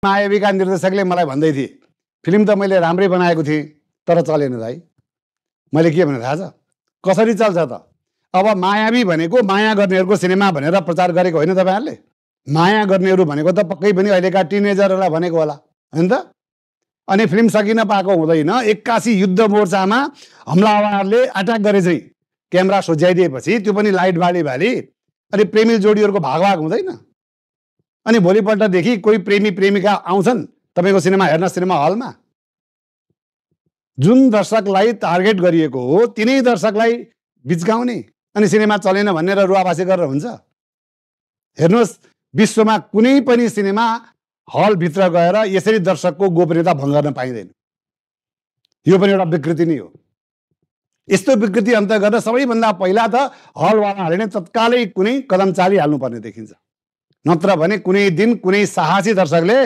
मायावीका निर्देशकले मलाई भन्दै थिए फिल्म त मैले राम्रै बनाएको थिएँ तर चलेन दाइ। मैले के भने थाहा छ कसरी चल्छ त? अब मायावी भनेको माया गर्नेहरूको सिनेमा भनेर प्रचार गरेको होइन तपाईँहरूले? माया गर्नेहरू भनेको त पक्कै पनि अहिलेका टिनेजरहरूलाई भनेको होला होइन त? अनि फिल्म सकिन पाएको हुँदैन 81 युद्ध मोर्चामा हमलावरहरूले अट्याक गरे चाहिँ क्यामेरा सोझ्याइदिएपछि त्यो पनि लाइट बाली अनि प्रेमी जोडीहरूको भागभाग हुँदैन? अनि भोलिपल्टदेखि कोही प्रेमी प्रेमिका आउँछन् तपाईँको सिनेमा हेर्न सिनेमा हलमा। जुन दर्शकलाई टार्गेट गरिएको हो तिनै दर्शकलाई बिचगाउने अनि सिनेमा चलेन भनेर रुवाबासी गरेर हुन्छ? हेर्नुहोस् विश्वमा कुनै पनि सिनेमा हलभित्र गएर यसरी दर्शकको गोपनीयता भङ्ग गर्न पाइँदैन। यो पनि एउटा विकृति नै हो। यस्तो विकृति अन्त गर्न सबैभन्दा पहिला त हलवालाहरूले नै तत्कालै कुनै कदम चालिहाल्नुपर्ने देखिन्छ। नत्र भने कुनै दिन कुनै साहसी दर्शकले